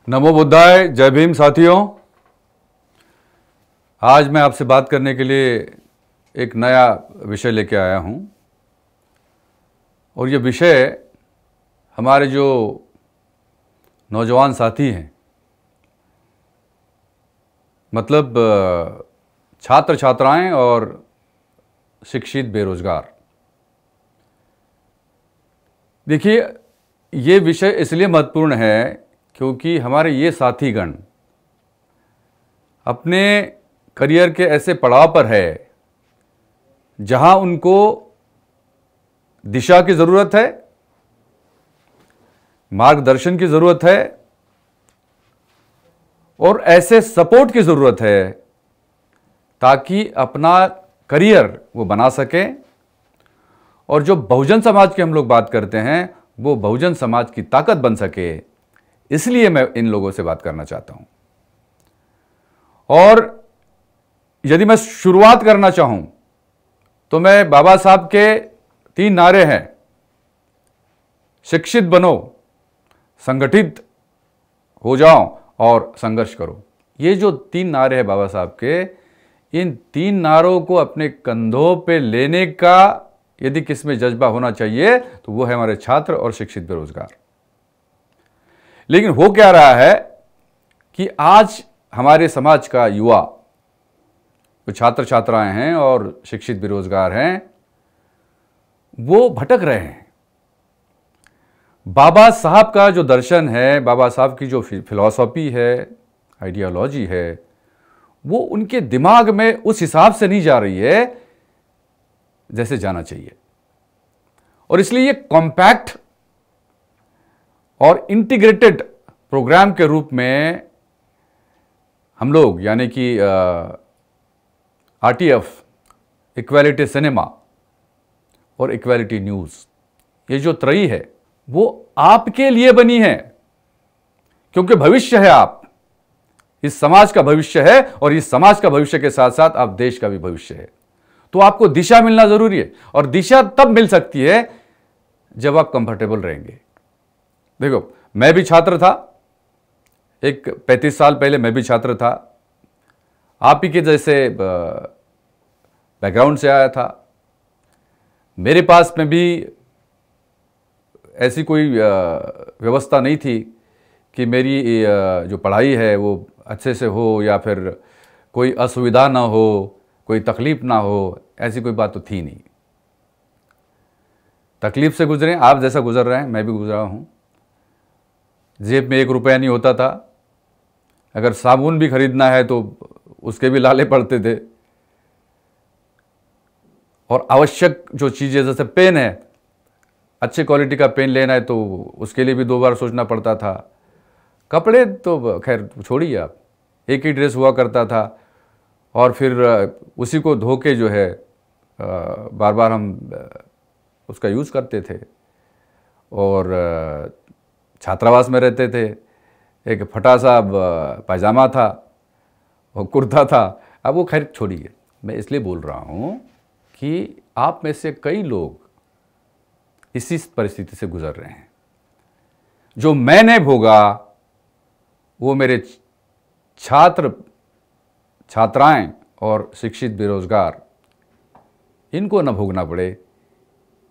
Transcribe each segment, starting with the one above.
नमो बुद्धाय। जय भीम साथियों। आज मैं आपसे बात करने के लिए एक नया विषय लेके आया हूं और ये विषय हमारे जो नौजवान साथी हैं, मतलब छात्र छात्राएं और शिक्षित बेरोजगार। देखिए, ये विषय इसलिए महत्वपूर्ण है क्योंकि हमारे ये साथीगण अपने करियर के ऐसे पड़ाव पर है जहां उनको दिशा की ज़रूरत है, मार्गदर्शन की ज़रूरत है और ऐसे सपोर्ट की ज़रूरत है ताकि अपना करियर वो बना सकें और जो बहुजन समाज की हम लोग बात करते हैं वो बहुजन समाज की ताकत बन सके। इसलिए मैं इन लोगों से बात करना चाहता हूं। और यदि मैं शुरुआत करना चाहूं तो मैं बाबा साहब के 3 नारे हैं, शिक्षित बनो, संगठित हो जाओ और संघर्ष करो। ये जो 3 नारे हैं बाबा साहब के, इन 3 नारों को अपने कंधों पे लेने का यदि किसमें जज्बा होना चाहिए तो वो है हमारे छात्र और शिक्षित बेरोजगार। लेकिन हो क्या रहा है कि आज हमारे समाज का युवा, जो छात्र छात्राएं हैं और शिक्षित बेरोजगार हैं, वो भटक रहे हैं। बाबा साहब का जो दर्शन है, बाबा साहब की जो फिलॉसफी है, आइडियोलॉजी है, वो उनके दिमाग में उस हिसाब से नहीं जा रही है जैसे जाना चाहिए। और इसलिए ये कॉम्पैक्ट और इंटीग्रेटेड प्रोग्राम के रूप में हम लोग, यानी कि आरटीएफ, इक्वालिटी सिनेमा और इक्वालिटी न्यूज़, ये जो त्रयी है वो आपके लिए बनी है क्योंकि भविष्य है आप, इस समाज का भविष्य है और इस समाज का भविष्य के साथ साथ आप देश का भी भविष्य है। तो आपको दिशा मिलना जरूरी है और दिशा तब मिल सकती है जब आप कंफर्टेबल रहेंगे। देखो, मैं भी छात्र था, एक 35 साल पहले मैं भी छात्र था, आप ही के जैसे बैकग्राउंड से आया था। मेरे पास में भी ऐसी कोई व्यवस्था नहीं थी कि मेरी जो पढ़ाई है वो अच्छे से हो या फिर कोई असुविधा ना हो, कोई तकलीफ ना हो, ऐसी कोई बात तो थी नहीं। तकलीफ से गुजरे, आप जैसा गुजर रहे हैं मैं भी गुजरा हूँ। जेब में 1 रुपया नहीं होता था, अगर साबुन भी खरीदना है तो उसके भी लाले पड़ते थे। और आवश्यक जो चीज़ें, जैसे पेन है, अच्छे क्वालिटी का पेन लेना है तो उसके लिए भी 2 बार सोचना पड़ता था। कपड़े तो खैर छोड़िए आप, एक ही ड्रेस हुआ करता था और फिर उसी को धो के जो है बार बार हम उसका यूज़ करते थे। और छात्रावास में रहते थे, एक फटा सा पायजामा था और कुर्ता था। अब वो खैर छोड़िए, मैं इसलिए बोल रहा हूँ कि आप में से कई लोग इसी परिस्थिति से गुजर रहे हैं। जो मैंने भोगा वो मेरे छात्र छात्राएं और शिक्षित बेरोजगार इनको न भोगना पड़े,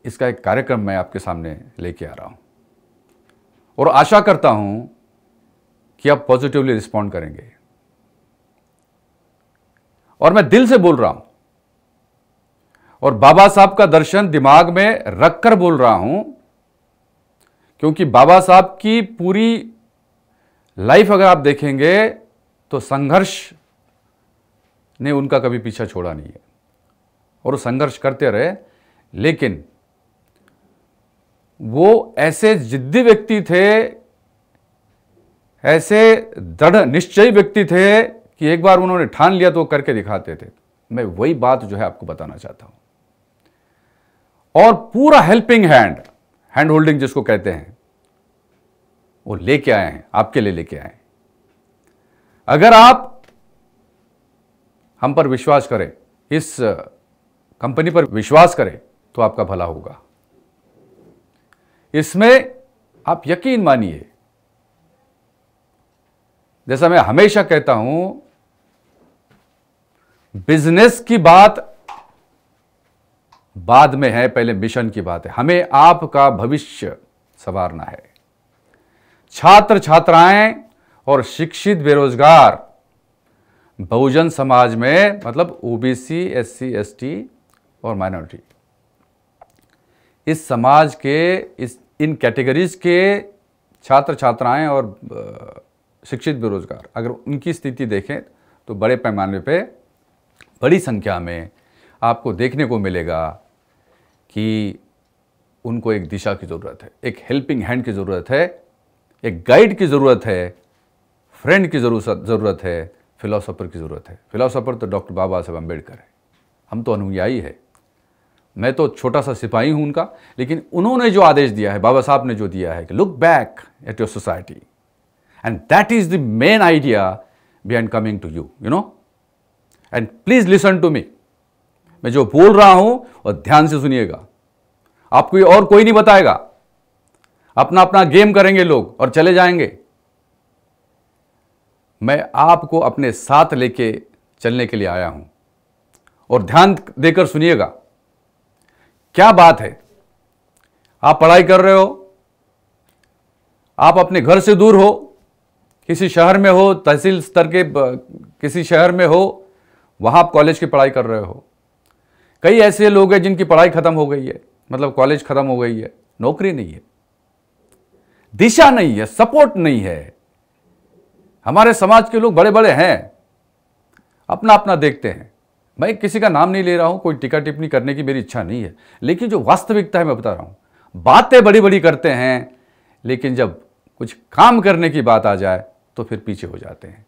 इसका एक कार्यक्रम मैं आपके सामने लेके आ रहा हूं और आशा करता हूं कि आप पॉजिटिवली रिस्पॉन्ड करेंगे। और मैं दिल से बोल रहा हूं और बाबा साहब का दर्शन दिमाग में रखकर बोल रहा हूं, क्योंकि बाबा साहब की पूरी लाइफ अगर आप देखेंगे तो संघर्ष ने उनका कभी पीछा छोड़ा नहीं है और वो संघर्ष करते रहे। लेकिन वो ऐसे जिद्दी व्यक्ति थे, ऐसे दृढ़ निश्चयी व्यक्ति थे कि एक बार उन्होंने ठान लिया तो करके दिखाते थे। मैं वही बात जो है आपको बताना चाहता हूं। और पूरा हेल्पिंग हैंड होल्डिंग जिसको कहते हैं, वो लेके आए हैं, आपके लिए लेके आए हैं। अगर आप हम पर विश्वास करें, इस कंपनी पर विश्वास करें तो आपका भला होगा। इसमें आप यकीन मानिए जैसा मैं हमेशा कहता हूं, बिजनेस की बात बाद में है, पहले मिशन की बात है। हमें आपका भविष्य संवारना है। छात्र छात्राएं और शिक्षित बेरोजगार बहुजन समाज में, मतलब ओबीसी, एससी, एसटी और माइनॉरिटी, इस समाज के इन कैटेगरीज के छात्र छात्राएं और शिक्षित बेरोजगार, अगर उनकी स्थिति देखें तो बड़े पैमाने पे, बड़ी संख्या में आपको देखने को मिलेगा कि उनको एक दिशा की ज़रूरत है, एक हेल्पिंग हैंड की ज़रूरत है, एक गाइड की ज़रूरत है, फ्रेंड की ज़रूरत है, फिलोसोफर की ज़रूरत है। फिलोसोफर तो डॉक्टर बाबा साहब अम्बेडकर है, हम तो अनुयायी है। मैं तो छोटा सा सिपाही हूं उनका, लेकिन उन्होंने जो आदेश दिया है, बाबा साहब ने जो दिया है कि look back at your society, and that is the main idea behind coming to you, you know, and please listen to me. मैं जो बोल रहा हूं और ध्यान से सुनिएगा, आपको ये और कोई नहीं बताएगा। अपना अपना गेम करेंगे लोग और चले जाएंगे। मैं आपको अपने साथ लेके चलने के लिए आया हूं, और ध्यान देकर सुनिएगा। क्या बात है, आप पढ़ाई कर रहे हो, आप अपने घर से दूर हो, किसी शहर में हो, तहसील स्तर के किसी शहर में हो, वहां आप कॉलेज की पढ़ाई कर रहे हो। कई ऐसे लोग हैं जिनकी पढ़ाई खत्म हो गई है, मतलब कॉलेज खत्म हो गई है, नौकरी नहीं है, दिशा नहीं है, सपोर्ट नहीं है। हमारे समाज के लोग बड़े बड़े हैं, अपना अपना देखते हैं। मैं किसी का नाम नहीं ले रहा हूं, कोई टीका टिप्पणी करने की मेरी इच्छा नहीं है, लेकिन जो वास्तविकता है मैं बता रहा हूं। बातें बड़ी बड़ी करते हैं, लेकिन जब कुछ काम करने की बात आ जाए तो फिर पीछे हो जाते हैं।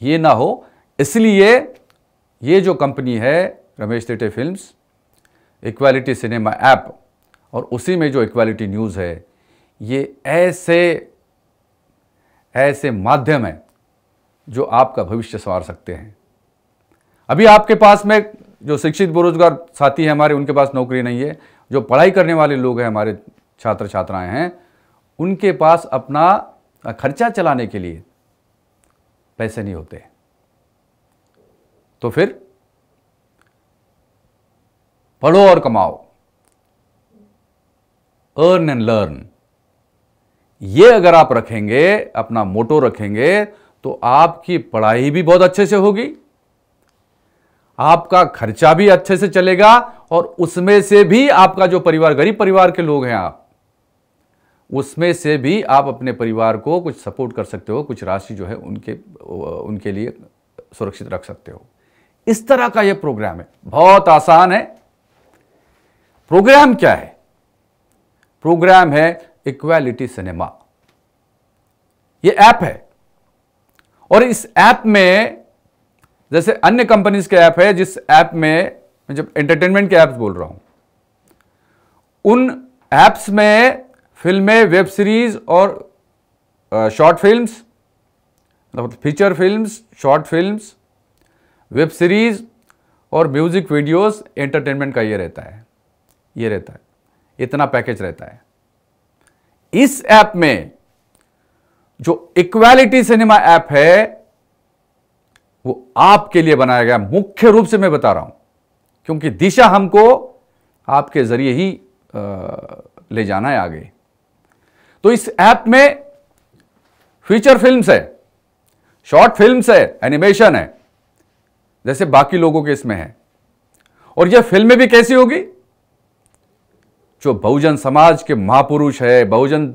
ये ना हो, इसलिए ये जो कंपनी है Ramesh Tite films, equality cinema app, और उसी में जो इक्वालिटी न्यूज़ है, ये ऐसे माध्यम है जो आपका भविष्य संवार सकते हैं। अभी आपके पास में जो शिक्षित बेरोजगार साथी हैं हमारे, उनके पास नौकरी नहीं है। जो पढ़ाई करने वाले लोग हैं, हमारे छात्र छात्राएं हैं, उनके पास अपना खर्चा चलाने के लिए पैसे नहीं होते। तो फिर पढ़ो और कमाओ, अर्न एंड लर्न। ये अगर आप रखेंगे, अपना मोटो रखेंगे, तो आपकी पढ़ाई भी बहुत अच्छे से होगी, आपका खर्चा भी अच्छे से चलेगा, और उसमें से भी आपका जो परिवार, गरीब परिवार के लोग हैं आप, उसमें से भी आप अपने परिवार को कुछ सपोर्ट कर सकते हो, कुछ राशि जो है उनके लिए सुरक्षित रख सकते हो। इस तरह का यह प्रोग्राम है, बहुत आसान है। प्रोग्राम क्या है? प्रोग्राम है इक्वालिटी सिनेमा। यह ऐप है, और इस ऐप में, जैसे अन्य कंपनीज के ऐप है, जिस ऐप में, मैं जब एंटरटेनमेंट के ऐप्स बोल रहा हूं, उन ऐप्स में फिल्में, वेब सीरीज और शॉर्ट फिल्म्स, मतलब feature films, short films, web series और म्यूजिक वीडियोस, एंटरटेनमेंट का ये रहता है, इतना पैकेज रहता है। इस ऐप में जो इक्वालिटी सिनेमा ऐप है, वो आपके लिए बनाया गया, मुख्य रूप से मैं बता रहा हूं, क्योंकि दिशा हमको आपके जरिए ही ले जाना है आगे। तो इस ऐप में फीचर फिल्म्स है, शॉर्ट फिल्म्स है, एनिमेशन है, जैसे बाकी लोगों के इसमें है। और यह फिल्में भी कैसी होगी? जो बहुजन समाज के महापुरुष है, बहुजन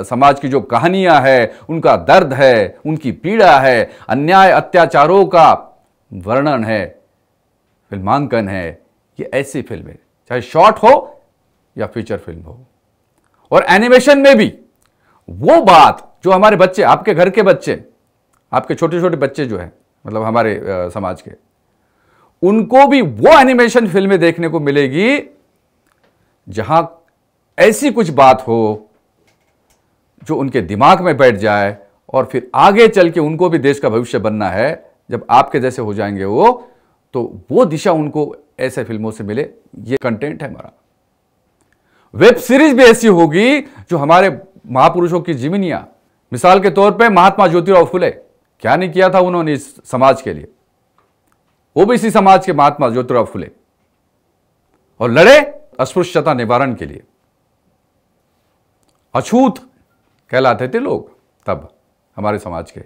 समाज की जो कहानियां है, उनका दर्द है, उनकी पीड़ा है, अन्याय अत्याचारों का वर्णन है, फिल्मांकन है, ये ऐसी फिल्में, चाहे शॉर्ट हो या फीचर फिल्म हो। और एनिमेशन में भी वो बात जो हमारे बच्चे, आपके घर के बच्चे, आपके छोटे छोटे बच्चे जो हैं, मतलब हमारे समाज के, उनको भी वो एनिमेशन फिल्में देखने को मिलेगी जहां ऐसी कुछ बात हो जो उनके दिमाग में बैठ जाए, और फिर आगे चल के उनको भी देश का भविष्य बनना है। जब आपके जैसे हो जाएंगे वो, तो वो दिशा उनको ऐसे फिल्मों से मिले। ये कंटेंट है हमारा। वेब सीरीज भी ऐसी होगी जो हमारे महापुरुषों की जीवनियां, मिसाल के तौर पे महात्मा ज्योतिराव फुले, क्या नहीं किया था उन्होंने इस समाज के लिए। ओबीसी समाज के महात्मा ज्योतिराव फुले, और लड़े अस्पृश्यता निवारण के लिए। अछूत कहलाते थे लोग तब हमारे समाज के।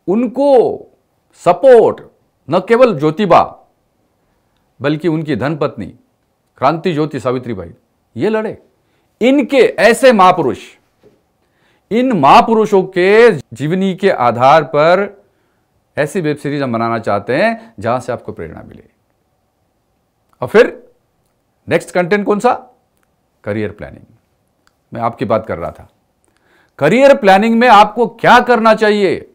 उनको सपोर्ट न केवल ज्योतिबा बल्कि उनकी धर्मपत्नी क्रांति ज्योति सावित्रीबाई, ये लड़े। इनके ऐसे महापुरुष, इन महापुरुषों के जीवनी के आधार पर ऐसी वेब सीरीज हम बनाना चाहते हैं जहां से आपको प्रेरणा मिले। और फिर नेक्स्ट कंटेंट कौन सा? Career planning. मैं आपकी बात कर रहा था। करियर प्लानिंग में आपको क्या करना चाहिए?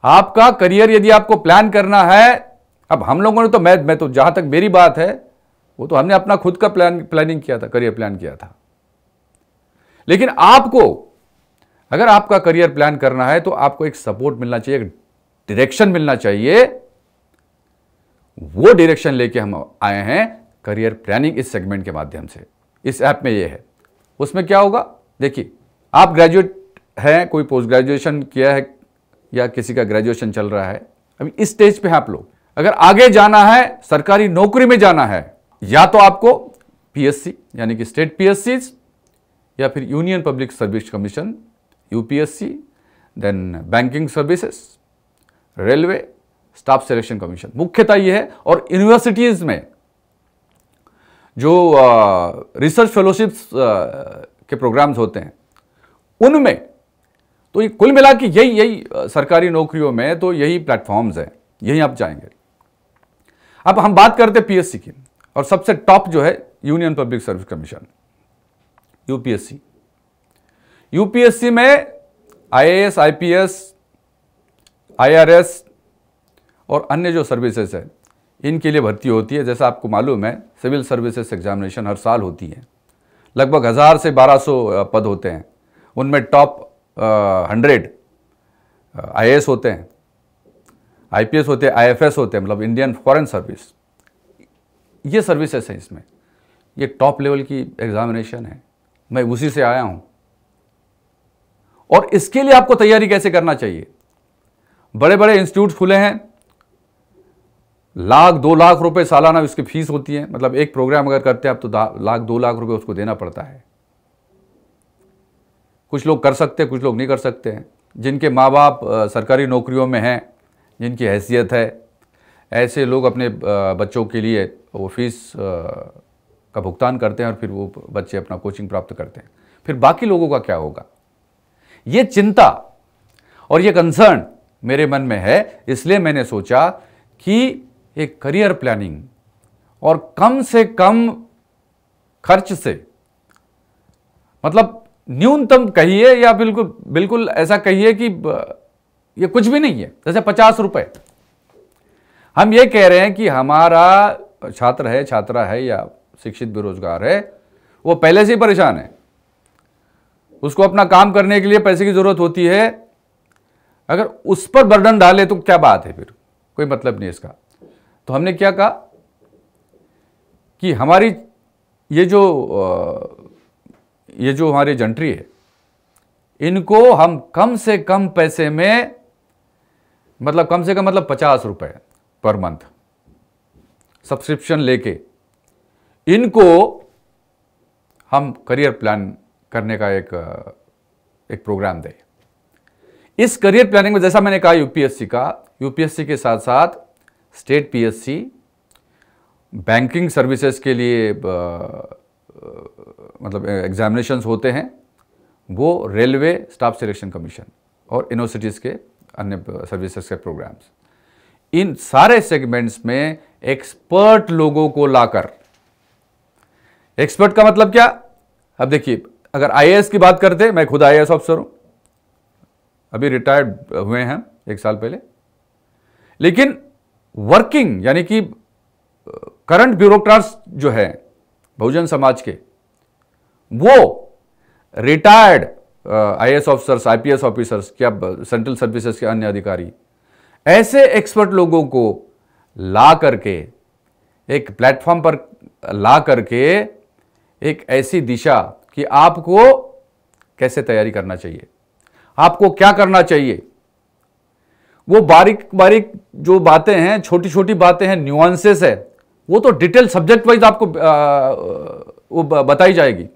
आपका करियर यदि आपको प्लान करना है, अब हम लोगों ने तो मैं तो जहां तक मेरी बात है वो तो हमने अपना खुद का प्लानिंग किया था, करियर प्लान किया था। लेकिन आपको अगर आपका करियर प्लान करना है तो आपको एक सपोर्ट मिलना चाहिए, एक डायरेक्शन मिलना चाहिए। वो डायरेक्शन लेके हम आए हैं करियर प्लानिंग इस सेगमेंट के माध्यम से। इस ऐप में ये है। उसमें क्या होगा? देखिए, आप ग्रेजुएट हैं, कोई पोस्ट ग्रेजुएशन किया है या किसी का ग्रेजुएशन चल रहा है, अभी इस स्टेज पे हैं आप लोग। अगर आगे जाना है, सरकारी नौकरी में जाना है, या तो आपको पीएससी यानी कि स्टेट पीएससी या फिर union public service commission UPSC, then banking services, railway, staff selection commission, मुख्यतः यह है। और यूनिवर्सिटीज में जो रिसर्च फेलोशिप्स के प्रोग्राम्स होते हैं उनमें तो ये कुल मिला के यही सरकारी नौकरियों में तो यही प्लेटफॉर्म्स हैं, यही आप जाएंगे। अब हम बात करते हैं पीएससी की, और सबसे टॉप जो है union public service commission UPSC. UPSC में आईएएस, आईपीएस, आईआरएस और अन्य जो सर्विसेज है इनके लिए भर्ती होती है। जैसा आपको मालूम है, सिविल सर्विसेज एग्जामिनेशन हर साल होती है। लगभग 1000 से 1200 पद होते हैं। उनमें टॉप 100 आईएएस होते हैं, आईपीएस होते हैं, आईएफएस होते हैं, मतलब इंडियन फॉरेन सर्विस। ये सर्विसेज हैं इसमें। ये टॉप लेवल की एग्जामिनेशन है, मैं उसी से आया हूं। और इसके लिए आपको तैयारी कैसे करना चाहिए? बड़े बड़े इंस्टीट्यूट खुले हैं, लाख 2 लाख रुपए सालाना इसकी फीस होती है। मतलब एक प्रोग्राम अगर करते हैं आप तो लाख 2 लाख रुपए उसको देना पड़ता है। कुछ लोग कर सकते हैं, कुछ लोग नहीं कर सकते हैं। जिनके माँ बाप सरकारी नौकरियों में हैं, जिनकी हैसियत है, ऐसे लोग अपने बच्चों के लिए वो फीस का भुगतान करते हैं और फिर वो बच्चे अपना कोचिंग प्राप्त करते हैं। फिर बाकी लोगों का क्या होगा? ये चिंता और ये कंसर्न मेरे मन में है। इसलिए मैंने सोचा कि एक करियर प्लानिंग और कम से कम खर्च से, मतलब न्यूनतम कहिए या बिल्कुल ऐसा कहिए कि ये कुछ भी नहीं है, जैसे 50 रुपए। हम ये कह रहे हैं कि हमारा छात्र है, छात्रा है या शिक्षित बेरोजगार है, वो पहले से ही परेशान है, उसको अपना काम करने के लिए पैसे की जरूरत होती है। अगर उस पर बर्डन डाले तो क्या बात है? फिर कोई मतलब नहीं इसका। तो हमने क्या कहा कि हमारी ये जो हमारी जंट्री है, इनको हम कम से कम पैसे में, मतलब कम से कम मतलब 50 रुपए पर मंथ सब्सक्रिप्शन लेके इनको हम करियर प्लान करने का एक प्रोग्राम दें। इस करियर प्लानिंग में जैसा मैंने कहा यूपीएससी के साथ साथ स्टेट पीएससी, बैंकिंग सर्विसेज के लिए मतलब एग्जामिनेशंस होते हैं, वो रेलवे, स्टाफ सिलेक्शन कमीशन और यूनिवर्सिटीज़ के अन्य सर्विसेज के प्रोग्राम्स, इन सारे सेगमेंट्स में एक्सपर्ट लोगों को लाकर, एक्सपर्ट का मतलब क्या? अब देखिए, अगर आईएएस की बात करते, मैं खुद आईएएस ऑफिसर हूं, अभी रिटायर्ड हुए हैं 1 साल पहले, लेकिन वर्किंग यानी कि करंट ब्यूरोक्रेट्स जो है बहुजन समाज के, वो retired IAS officers, IPS officers, क्या सेंट्रल सर्विसेज के अन्य अधिकारी, ऐसे एक्सपर्ट लोगों को ला करके एक प्लेटफॉर्म पर ला करके एक ऐसी दिशा कि आपको कैसे तैयारी करना चाहिए, आपको क्या करना चाहिए। वो बारीक बारीक जो बातें हैं, छोटी छोटी बातें हैं, न्यूआंसेस है, वो तो डिटेल सब्जेक्ट वाइज आपको वो बताई जाएगी।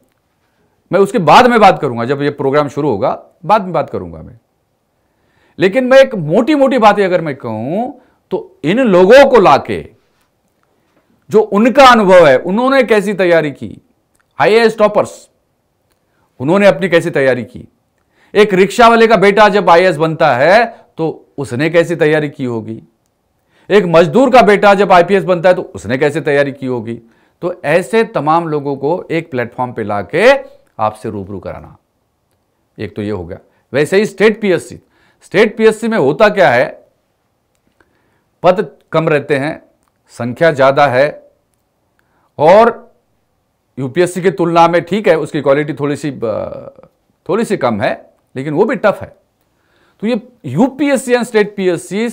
मैं उसके बाद में बात करूंगा, जब ये प्रोग्राम शुरू होगा बाद में बात करूंगा मैं। लेकिन मैं एक मोटी मोटी बातें अगर मैं कहूं तो इन लोगों को लाके, जो उनका अनुभव है, उन्होंने कैसी तैयारी की, आईएएस टॉपर्स, उन्होंने अपनी कैसी तैयारी की। एक रिक्शा वाले का बेटा जब आईएएस बनता है तो उसने कैसी तैयारी की होगी। एक मजदूर का बेटा जब आईपीएस बनता है तो उसने कैसे तैयारी की होगी। तो ऐसे तमाम लोगों को एक प्लेटफॉर्म पे लाके आपसे रूबरू कराना, एक तो ये हो गया। वैसे ही स्टेट पीएससी में होता क्या है, पद कम रहते हैं, संख्या ज्यादा है, और यूपीएससी की तुलना में ठीक है, उसकी क्वालिटी थोड़ी सी कम है, लेकिन वो भी टफ है। तो ये यूपीएससी एंड स्टेट पीएससी,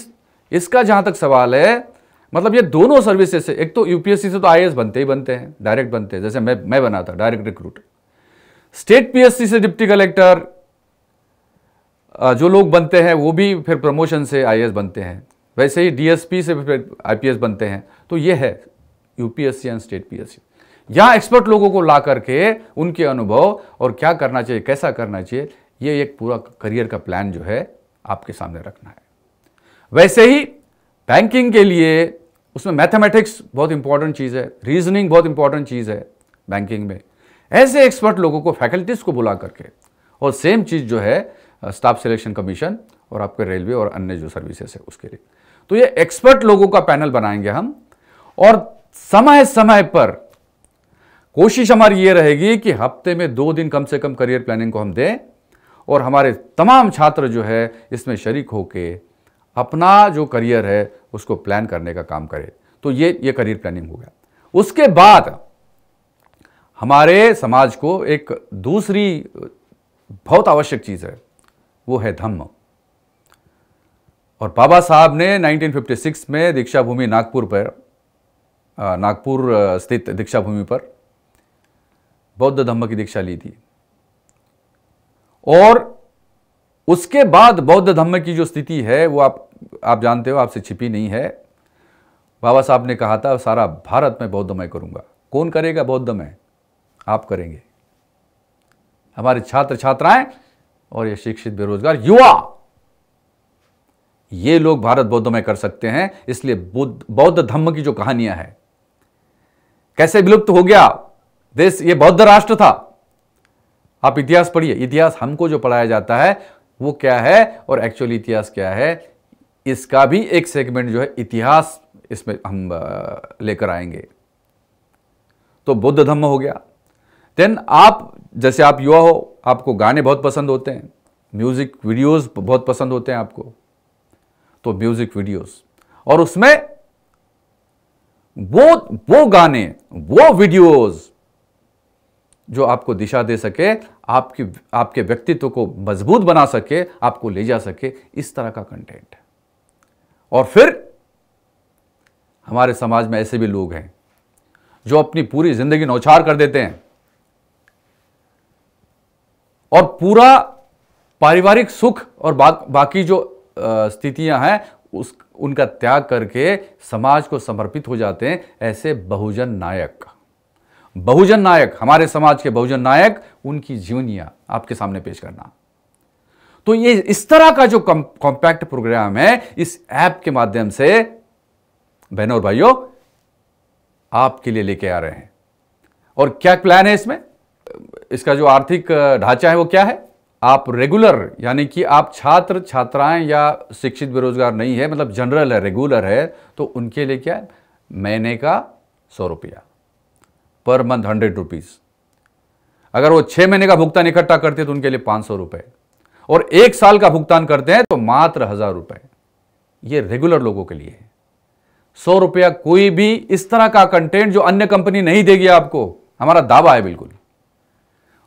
इसका जहां तक सवाल है, मतलब ये दोनों सर्विसेज से, एक तो यूपीएससी से तो आईएएस बनते ही बनते हैं, डायरेक्ट बनते हैं, जैसे मैं बना था, डायरेक्ट रिक्रूट। स्टेट पीएससी से डिप्टी कलेक्टर जो लोग बनते हैं वो भी फिर प्रमोशन से आईएएस बनते हैं, वैसे ही डीएसपी से फिर आईपीएस बनते हैं। तो ये है यूपीएससी एंड स्टेट पीएससी। यहां एक्सपर्ट लोगों को ला करके उनके अनुभव और क्या करना चाहिए, कैसा करना चाहिए, ये एक पूरा करियर का प्लान जो है आपके सामने रखना है। वैसे ही बैंकिंग के लिए उसमें मैथमेटिक्स बहुत इंपॉर्टेंट चीज है, रीजनिंग बहुत इंपॉर्टेंट चीज है बैंकिंग में। ऐसे एक्सपर्ट लोगों को, फैकल्टीज को बुला करके, और सेम चीज जो है स्टाफ सिलेक्शन कमीशन और आपके रेलवे और अन्य जो सर्विसेज है उसके लिए। तो ये एक्सपर्ट लोगों का पैनल बनाएंगे हम, और समय समय पर कोशिश हमारी ये रहेगी कि हफ्ते में 2 दिन कम से कम करियर प्लानिंग को हम दें, और हमारे तमाम छात्र जो है इसमें शरीक होके अपना जो करियर है उसको प्लान करने का काम करें। तो ये करियर प्लानिंग हो गया। उसके बाद हमारे समाज को एक दूसरी बहुत आवश्यक चीज है, वो है धम्म। और बाबा साहब ने 1956 में दीक्षा भूमि नागपुर स्थित दीक्षा भूमि पर बौद्ध धम्म की दीक्षा ली थी, और उसके बाद बौद्ध धम्म की जो स्थिति है वो आप जानते हो, आपसे छिपी नहीं है। बाबा साहब ने कहा था सारा भारत में बौद्धमय करूंगा। कौन करेगा बौद्धमय? आप करेंगे, हमारे छात्र छात्राएं और ये शिक्षित बेरोजगार युवा, ये लोग भारत बौद्धमय कर सकते हैं। इसलिए बौद्ध धम्म की जो कहानियां हैं, कैसे विलुप्त हो गया देश, ये बौद्ध राष्ट्र था। आप इतिहास पढ़िए, इतिहास हमको जो पढ़ाया जाता है वो क्या है और एक्चुअली इतिहास क्या है, इसका भी एक सेगमेंट जो है इतिहास इसमें हम लेकर आएंगे। तो बौद्ध धम्म हो गया। देन आप, जैसे आप युवा हो, आपको गाने बहुत पसंद होते हैं, म्यूजिक वीडियोस बहुत पसंद होते हैं आपको, तो म्यूजिक वीडियोस, और उसमें वो गाने, वो वीडियोस जो आपको दिशा दे सके, आपके व्यक्तित्व को मजबूत बना सके, आपको ले जा सके, इस तरह का कंटेंट। और फिर हमारे समाज में ऐसे भी लोग हैं जो अपनी पूरी जिंदगी नौछार कर देते हैं और पूरा पारिवारिक सुख और बाकी जो स्थितियां हैं उनका त्याग करके समाज को समर्पित हो जाते हैं। ऐसे बहुजन नायक, हमारे समाज के बहुजन नायक, उनकी जीवनियां आपके सामने पेश करना। तो ये इस तरह का जो कॉम्पैक्ट प्रोग्राम है, इस ऐप के माध्यम से बहनों और भाइयों आपके लिए लेके आ रहे हैं। और क्या प्लान है इसमें? इसका जो आर्थिक ढांचा है वो क्या है? आप रेगुलर, यानी कि आप छात्र छात्राएं या शिक्षित बेरोजगार नहीं है, मतलब जनरल है, रेगुलर है, तो उनके लिए क्या है, महीने का 100 रुपया, पर मंथ 100 रुपीज। अगर वो 6 महीने का भुगतान इकट्ठा करते हैं तो उनके लिए 500 रुपए, और 1 साल का भुगतान करते हैं तो मात्र 1000 रुपए। ये रेगुलर लोगों के लिए है। 100 रुपया कोई भी इस तरह का कंटेंट जो अन्य कंपनी नहीं देगी आपको, हमारा दावा है बिल्कुल,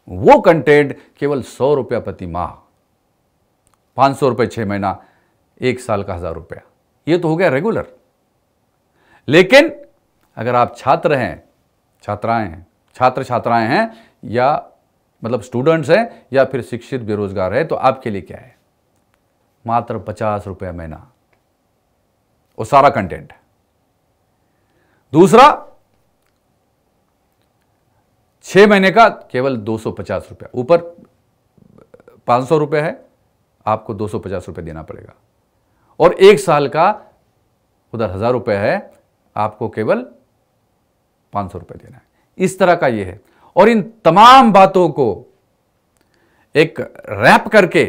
वो कंटेंट केवल 100 रुपया प्रति माह, 500 रुपए 6 महीना, 1 साल का 1000 रुपया। ये तो हो गया रेगुलर। लेकिन अगर आप छात्र हैं, छात्राएं हैं, या मतलब स्टूडेंट्स हैं या फिर शिक्षित बेरोजगार है, तो आपके लिए क्या है, मात्र 50 रुपये महीना, वो सारा कंटेंट। दूसरा, 6 महीने का केवल 250 रुपये, ऊपर 500 रुपये है, आपको 250 रुपये देना पड़ेगा। और 1 साल का उधर 1000 रुपये है, आपको केवल 500 रुपये देना है। इस तरह का ये है। और इन तमाम बातों को एक रैप करके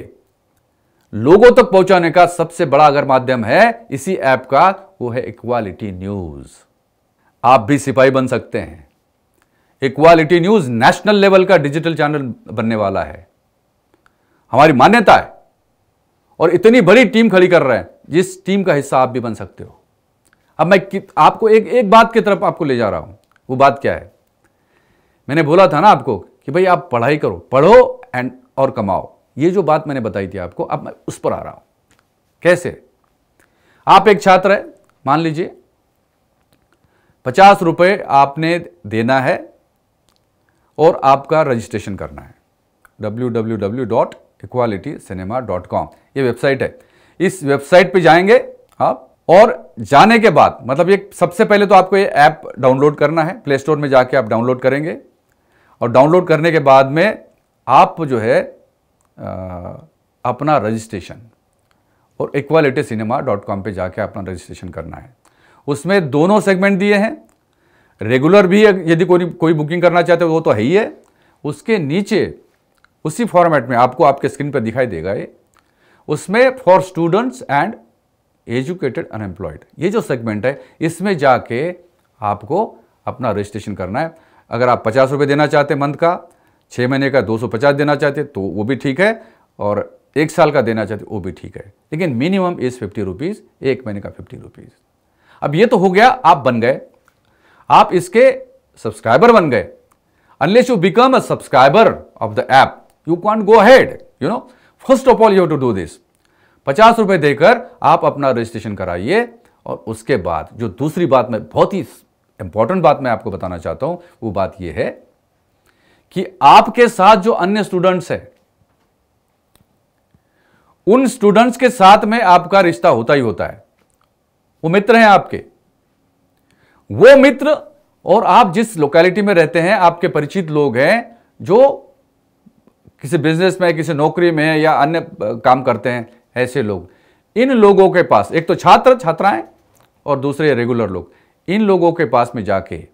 लोगों तक पहुंचाने का सबसे बड़ा अगर माध्यम है इसी ऐप का, वो है इक्वालिटी न्यूज। आप भी सिपाही बन सकते हैं। इक्वालिटी न्यूज नेशनल लेवल का डिजिटल चैनल बनने वाला है, हमारी मान्यता है। और इतनी बड़ी टीम खड़ी कर रहे हैं, जिस टीम का हिस्सा आप भी बन सकते हो। अब मैं आपको एक बात की तरफ आपको ले जा रहा हूं। वो बात क्या है, मैंने बोला था ना आपको कि भाई आप पढ़ाई करो, पढ़ो एंड और कमाओ। ये जो बात मैंने बताई थी आपको, अब मैं उस पर आ रहा हूं। कैसे? आप एक छात्र है, मान लीजिए 50 रुपये आपने देना है और आपका रजिस्ट्रेशन करना है। www.equalitycinema.com ये वेबसाइट है। इस वेबसाइट पे जाएंगे आप, और जाने के बाद मतलब ये सबसे पहले तो आपको ये ऐप डाउनलोड करना है। प्ले स्टोर में जाके आप डाउनलोड करेंगे, और डाउनलोड करने के बाद में आप जो है अपना रजिस्ट्रेशन और equalitycinema.com पे जाके अपना रजिस्ट्रेशन करना है। उसमें दोनों सेगमेंट दिए हैं, रेगुलर भी यदि कोई बुकिंग करना चाहते हो वो तो है ही है। उसके नीचे उसी फॉर्मेट में आपको आपके स्क्रीन पर दिखाई देगा ये, उसमें for students and educated unemployed, ये जो सेगमेंट है इसमें जाके आपको अपना रजिस्ट्रेशन करना है। अगर आप 50 रुपये देना चाहते हैं मंथ का, 6 महीने का 250 देना चाहते तो वो भी ठीक है, और 1 साल का देना चाहते वो भी ठीक है, लेकिन मिनिमम इज 50 रुपीज़, 1 महीने का 50 रुपीज़। अब ये तो हो गया, आप बन गए, आप इसके सब्सक्राइबर बन गए। Unless you become a subscriber of the app you can't go ahead, you know. First of all you have to do this. 50 रुपये देकर आप अपना रजिस्ट्रेशन कराइए, और उसके बाद जो दूसरी बात मैं, बहुत ही इंपॉर्टेंट बात मैं आपको बताना चाहता हूं, वो बात यह है कि आपके साथ जो अन्य स्टूडेंट्स हैं, उन स्टूडेंट्स के साथ में आपका रिश्ता होता ही होता है। वो मित्र हैं आपके, वो मित्र और आप जिस लोकेलिटी में रहते हैं, आपके परिचित लोग हैं जो किसी बिजनेस में, किसी नौकरी में या अन्य काम करते हैं, ऐसे लोग, इन लोगों के पास, एक तो छात्र छात्राएं और दूसरे रेगुलर लोग, इन लोगों के पास में जाके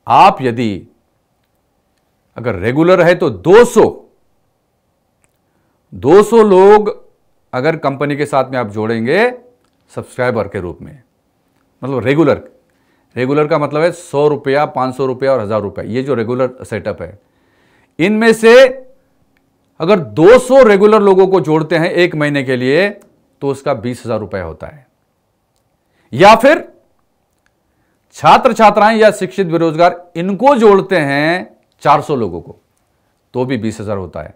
आप यदि अगर रेगुलर है तो 200 लोग अगर कंपनी के साथ में आप जोड़ेंगे सब्सक्राइबर के रूप में, मतलब रेगुलर का मतलब है 100 रुपया, 500 रुपया और 1000 रुपया, ये जो रेगुलर सेटअप है, इनमें से अगर 200 रेगुलर लोगों को जोड़ते हैं 1 महीने के लिए तो उसका 20,000 रुपया होता है। या फिर छात्र छात्राएं या शिक्षित बेरोजगार, इनको जोड़ते हैं 400 लोगों को तो भी 20,000 होता है।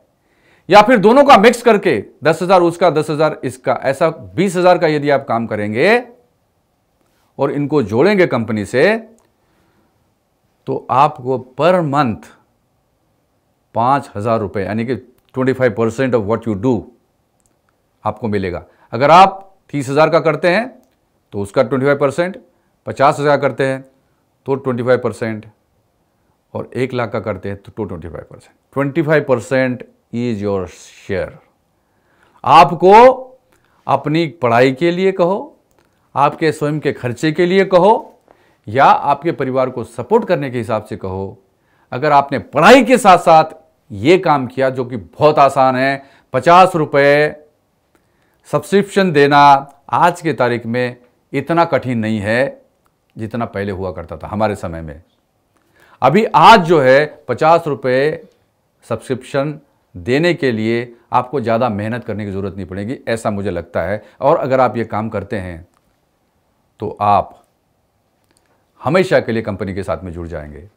या फिर दोनों का मिक्स करके 10,000 उसका, 10,000 इसका, ऐसा 20,000 का यदि आप काम करेंगे और इनको जोड़ेंगे कंपनी से, तो आपको पर मंथ 5,000 रुपये, यानी कि 25% ऑफ व्हाट यू डू आपको मिलेगा। अगर आप 30,000 का करते हैं तो उसका 25%, 50,000 करते हैं तो 25%, और 1 लाख का करते हैं तो 25%। 25% इज योर शेयर। आपको अपनी पढ़ाई के लिए कहो, आपके स्वयं के खर्चे के लिए कहो, या आपके परिवार को सपोर्ट करने के हिसाब से कहो, अगर आपने पढ़ाई के साथ साथ ये काम किया, जो कि बहुत आसान है, 50 रुपये सब्सक्रिप्शन देना आज के तारीख में इतना कठिन नहीं है जितना पहले हुआ करता था हमारे समय में। अभी आज जो है 50 रुपये सब्सक्रिप्शन देने के लिए आपको ज़्यादा मेहनत करने की ज़रूरत नहीं पड़ेगी, ऐसा मुझे लगता है। और अगर आप ये काम करते हैं तो आप हमेशा के लिए कंपनी के साथ में जुड़ जाएंगे,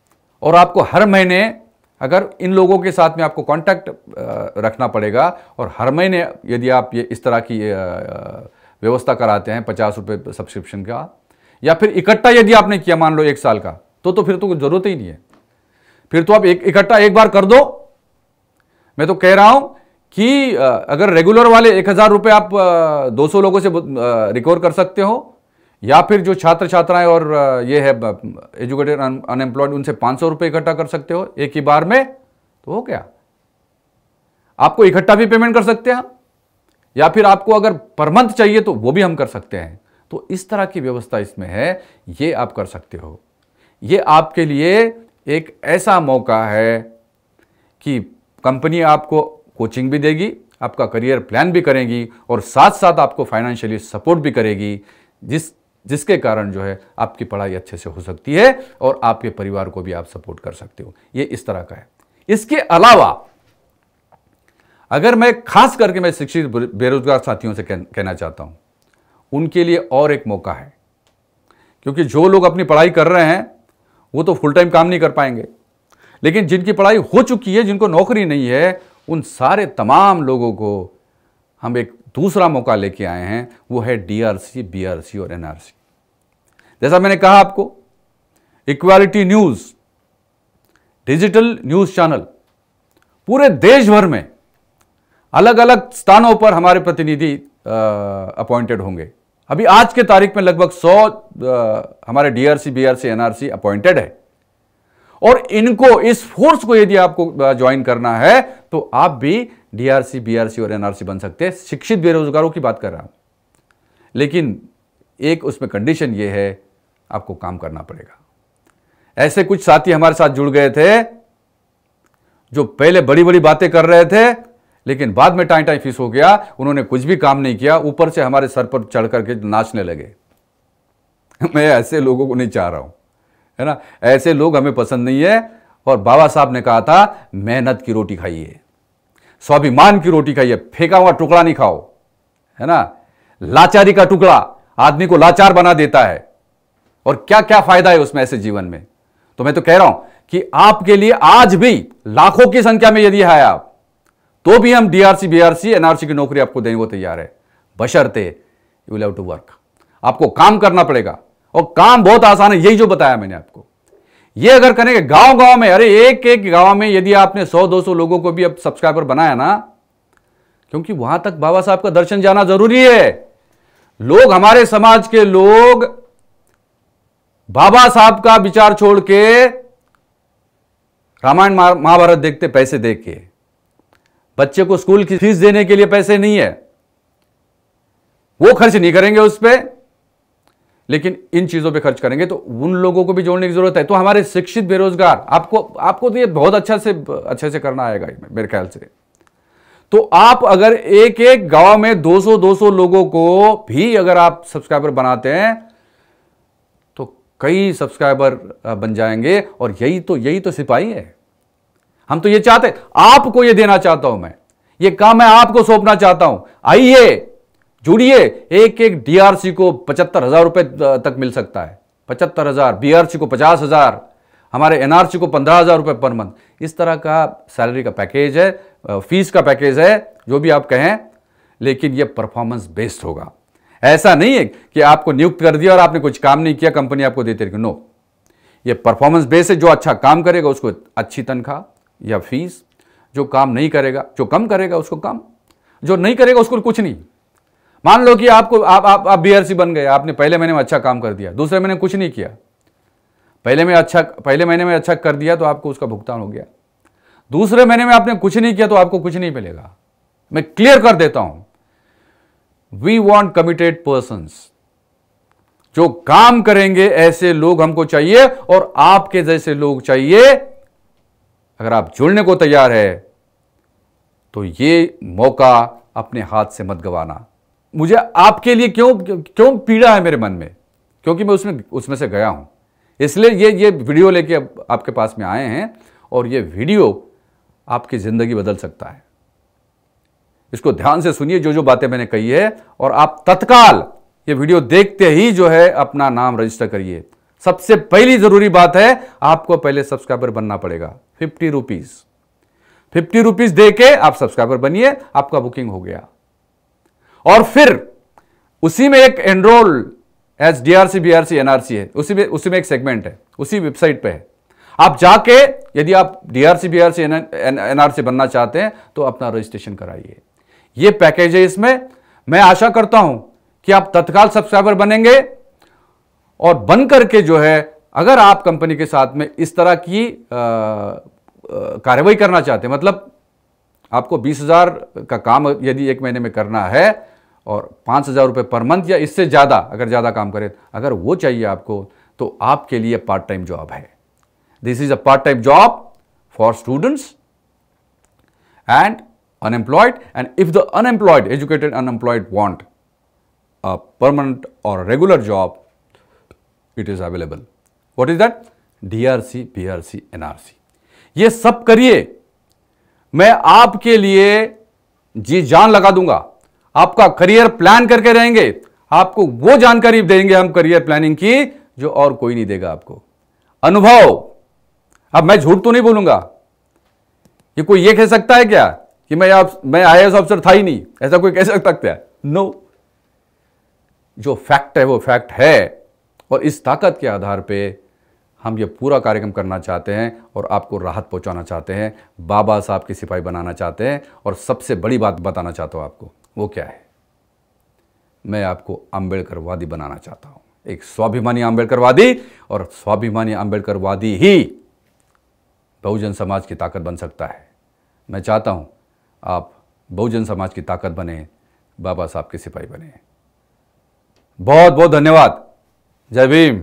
और आपको हर महीने, अगर इन लोगों के साथ में आपको कांटेक्ट रखना पड़ेगा, और हर महीने यदि आप ये इस तरह की व्यवस्था कराते हैं 50 रुपये सब्सक्रिप्शन का, या फिर इकट्ठा यदि आपने किया मान लो 1 साल का, तो फिर तो कुछ ज़रूरत ही नहीं है। फिर तो आप इकट्ठा एक बार कर दो। मैं तो कह रहा हूं कि अगर रेगुलर वाले 1000 रुपये आप 200 लोगों से रिकवर कर सकते हो, या फिर जो छात्र छात्राएं और ये है एजुकेटेड अनएम्प्लॉयड उनसे 500 रुपये इकट्ठा कर सकते हो एक ही बार में, तो हो गया। आपको इकट्ठा भी पेमेंट कर सकते हैं हम, या फिर आपको अगर पर मंथ चाहिए तो वो भी हम कर सकते हैं। तो इस तरह की व्यवस्था इसमें है, ये आप कर सकते हो। ये आपके लिए एक ऐसा मौका है कि कंपनी आपको कोचिंग भी देगी, आपका करियर प्लान भी करेगी और साथ साथ आपको फाइनेंशियली सपोर्ट भी करेगी, जिसके कारण जो है आपकी पढ़ाई अच्छे से हो सकती है और आपके परिवार को भी आप सपोर्ट कर सकते हो। ये इस तरह का है। इसके अलावा अगर मैं खास करके मैं शिक्षित बेरोजगार साथियों से कहना चाहता हूं, उनके लिए और एक मौका है, क्योंकि जो लोग अपनी पढ़ाई कर रहे हैं वो तो फुल टाइम काम नहीं कर पाएंगे, लेकिन जिनकी पढ़ाई हो चुकी है, जिनको नौकरी नहीं है, उन सारे तमाम लोगों को हम एक दूसरा मौका लेके आए हैं। वो है डीआरसी, बीआरसी और एनआरसी। जैसा मैंने कहा आपको, equality news digital news channel पूरे देश भर में अलग अलग स्थानों पर हमारे प्रतिनिधि अपॉइंटेड होंगे। अभी आज के तारीख में लगभग 100 हमारे डीआरसी, बीआरसी, एनआरसी अपॉइंटेड है, और इनको, इस फोर्स को यदि आपको ज्वाइन करना है तो आप भी डीआरसी, बीआरसी और एनआरसी बन सकते हैं। शिक्षित बेरोजगारों की बात कर रहा हूं, लेकिन एक उसमें कंडीशन यह है, आपको काम करना पड़ेगा। ऐसे कुछ साथी हमारे साथ जुड़ गए थे जो पहले बड़ी बड़ी बातें कर रहे थे, लेकिन बाद में टाई टाई फीस हो गया, उन्होंने कुछ भी काम नहीं किया, ऊपर से हमारे सर पर चढ़ करके नाचने लगे। मैं ऐसे लोगों को नहीं चाह रहा हूं, है ना। ऐसे लोग हमें पसंद नहीं है। और बाबा साहब ने कहा था, मेहनत की रोटी खाइए, स्वाभिमान की रोटी खाइए, फेंका हुआ टुकड़ा नहीं खाओ, है ना। लाचारी का टुकड़ा आदमी को लाचार बना देता है, और क्या क्या फायदा है उसमें ऐसे जीवन में। तो मैं तो कह रहा हूं कि आपके लिए आज भी लाखों की संख्या में यदि है आप, तो भी हम डीआरसी, बीआरसी, एनआरसी की नौकरी आपको देने को तैयार है, बशर्ते you will have to work. आपको काम करना पड़ेगा, और काम बहुत आसान है, यही जो बताया मैंने आपको। ये अगर करेंगे गांव गांव में, अरे एक एक गांव में यदि आपने 100-200 लोगों को भी अब सब्सक्राइबर बनाया ना, क्योंकि वहां तक बाबा साहब का दर्शन जाना जरूरी है। लोग, हमारे समाज के लोग बाबा साहब का विचार छोड़ के रामायण महाभारत देखते, पैसे देख के। बच्चे को स्कूल की फीस देने के लिए पैसे नहीं है, वो खर्च नहीं करेंगे उस पर, लेकिन इन चीजों पे खर्च करेंगे। तो उन लोगों को भी जोड़ने की जरूरत है। तो हमारे शिक्षित बेरोजगार, आपको तो ये बहुत अच्छे से करना आएगा मेरे ख्याल से। तो आप अगर एक एक गांव में 200-200 लोगों को भी अगर आप सब्सक्राइबर बनाते हैं, तो कई सब्सक्राइबर बन जाएंगे। और यही तो सिपाही है। हम तो ये चाहते, आपको ये देना चाहता हूं मैं, ये काम मैं आपको सौंपना चाहता हूं। आइए, जुड़िए। एक एक डीआरसी को 75,000 रुपए तक मिल सकता है, 75,000, बीआरसी को 50,000, हमारे एनआरसी को 15,000 रुपए पर मंथ। इस तरह का सैलरी का पैकेज है, फीस का पैकेज है, जो भी आप कहें, लेकिन यह परफॉर्मेंस बेस्ड होगा। ऐसा नहीं है कि आपको नियुक्त कर दिया और आपने कुछ काम नहीं किया, कंपनी आपको देती रहेगी। नो, ये परफॉर्मेंस बेस्ड है। जो अच्छा काम करेगा उसको अच्छी तनख्वाह या फीस, जो काम नहीं करेगा, जो कम करेगा उसको कम, जो नहीं करेगा उसको कुछ नहीं। मान लो कि आप बीआरसी बन गए, आपने पहले महीने में अच्छा काम कर दिया, दूसरे महीने कुछ नहीं किया। पहले महीने में अच्छा कर दिया तो आपको उसका भुगतान हो गया, दूसरे महीने में आपने कुछ नहीं किया तो आपको कुछ नहीं मिलेगा। मैं क्लियर कर देता हूं, वी वांट कमिटेड पर्संस, जो काम करेंगे, ऐसे लोग हमको चाहिए, और आपके जैसे लोग चाहिए। अगर आप जुड़ने को तैयार है तो ये मौका अपने हाथ से मत गंवाना। मुझे आपके लिए क्यों पीड़ा है मेरे मन में, क्योंकि मैं उसमें से गया हूं, इसलिए ये वीडियो लेके आपके पास में आए हैं। और ये वीडियो आपकी जिंदगी बदल सकता है। इसको ध्यान से सुनिए, जो बातें मैंने कही है, और आप तत्काल ये वीडियो देखते ही जो है अपना नाम रजिस्टर करिए। सबसे पहली जरूरी बात है, आपको पहले सब्सक्राइबर बनना पड़ेगा। 50 रुपीज दे के आप सब्सक्राइबर बनिए, आपका बुकिंग हो गया। और फिर उसी में एक enrol as DRC, BRC, NRC है, उसी में एक सेगमेंट है, उसी वेबसाइट पे है। आप जाके यदि आप डीआरसी बीआरसी एनआरसी बनना चाहते हैं तो अपना रजिस्ट्रेशन कराइए। ये पैकेज है। इसमें मैं आशा करता हूं कि आप तत्काल सब्सक्राइबर बनेंगे और बन करके जो है, अगर आप कंपनी के साथ में इस तरह की कार्रवाई करना चाहते हैं, मतलब आपको 20,000 का काम यदि एक महीने में करना है और 5,000 रुपये पर मंथ या इससे ज़्यादा, अगर ज़्यादा काम करें, अगर वो चाहिए आपको, तो आपके लिए पार्ट टाइम जॉब है। This is a part time job for students and unemployed, and if the unemployed, educated unemployed want a permanent or regular job, it is available. What is that? DRC, BRC, NRC. ये सब करिए, मैं आपके लिए जी जान लगा दूंगा, आपका करियर प्लान करके रहेंगे, आपको वो जानकारी देंगे हम करियर प्लानिंग की जो और कोई नहीं देगा आपको। अनुभव, अब मैं झूठ तो नहीं बोलूंगा। ये कोई ये कह सकता है क्या कि मैं आईएएस ऑफिसर था ही नहीं, ऐसा कोई कह सकता है? नो। जो फैक्ट है वो फैक्ट है, और इस ताकत के आधार पे हम ये पूरा कार्यक्रम करना चाहते हैं और आपको राहत पहुंचाना चाहते हैं, बाबा साहब की सिपाही बनाना चाहते हैं। और सबसे बड़ी बात बताना चाहता हूं आपको, वो क्या है? मैं आपको अंबेडकरवादी बनाना चाहता हूं, एक स्वाभिमानी अंबेडकरवादी, और स्वाभिमानी अंबेडकरवादी ही बहुजन समाज की ताकत बन सकता है। मैं चाहता हूं आप बहुजन समाज की ताकत बने, बाबा साहब के सिपाही बने। बहुत बहुत धन्यवाद। जय भीम।